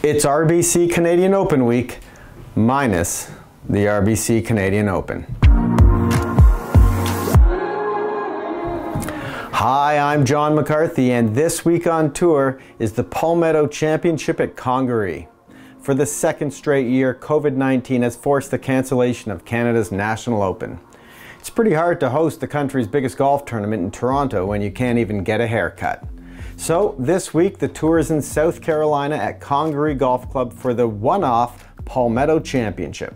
It's RBC Canadian Open week, minus the RBC Canadian Open. Hi, I'm John McCarthy, and this week on tour is the PALMETTO Championship at Congaree. For the second straight year, COVID-19 has forced the cancellation of Canada's National Open. It's pretty hard to host the country's biggest golf tournament in Toronto when you can't even get a haircut. So this week, the tour is in South Carolina at Congaree Golf Club for the one-off PALMETTO Championship.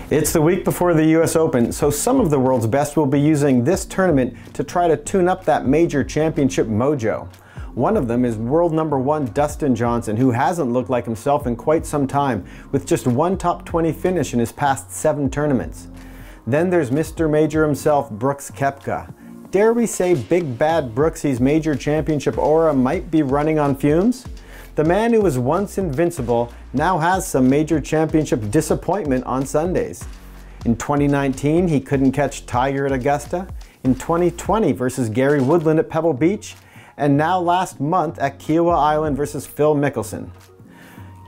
It's the week before the US Open, so some of the world's best will be using this tournament to try to tune up that major championship mojo. One of them is world number 1 Dustin Johnson, who hasn't looked like himself in quite some time, with just one top 20 finish in his past 7 tournaments. Then there's Mr. Major himself, Brooks Koepka. Dare we say Big Bad Brooksy's major championship aura might be running on fumes? The man who was once invincible now has some major championship disappointment on Sundays. In 2019, he couldn't catch Tiger at Augusta. In 2020 versus Gary Woodland at Pebble Beach. And now last month at Kiowa Island versus Phil Mickelson.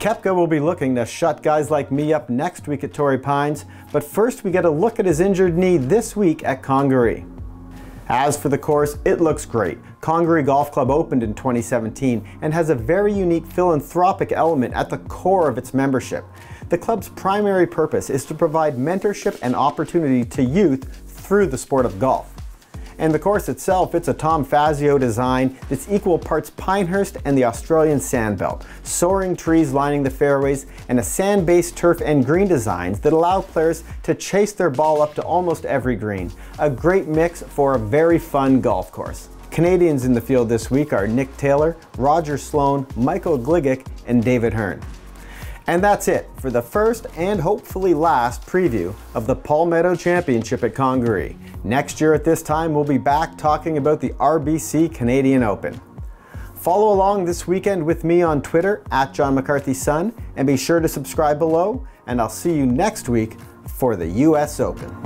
Koepka will be looking to shut guys like me up next week at Torrey Pines, but first we get a look at his injured knee this week at Congaree. As for the course, it looks great. Congaree Golf Club opened in 2017 and has a very unique philanthropic element at the core of its membership. The club's primary purpose is to provide mentorship and opportunity to youth through the sport of golf. And the course itself, it's a Tom Fazio design that's equal parts Pinehurst and the Australian Sandbelt, soaring trees lining the fairways, and a sand-based turf and green designs that allow players to chase their ball up to almost every green. A great mix for a very fun golf course. Canadians in the field this week are Nick Taylor, Roger Sloan, Michael Gligic, and David Hearn. And that's it for the first and hopefully last preview of the PALMETTO Championship at Congaree. Next year at this time, we'll be back talking about the RBC Canadian Open. Follow along this weekend with me on Twitter @JohnMcCarthySon, and be sure to subscribe below, and I'll see you next week for the US Open.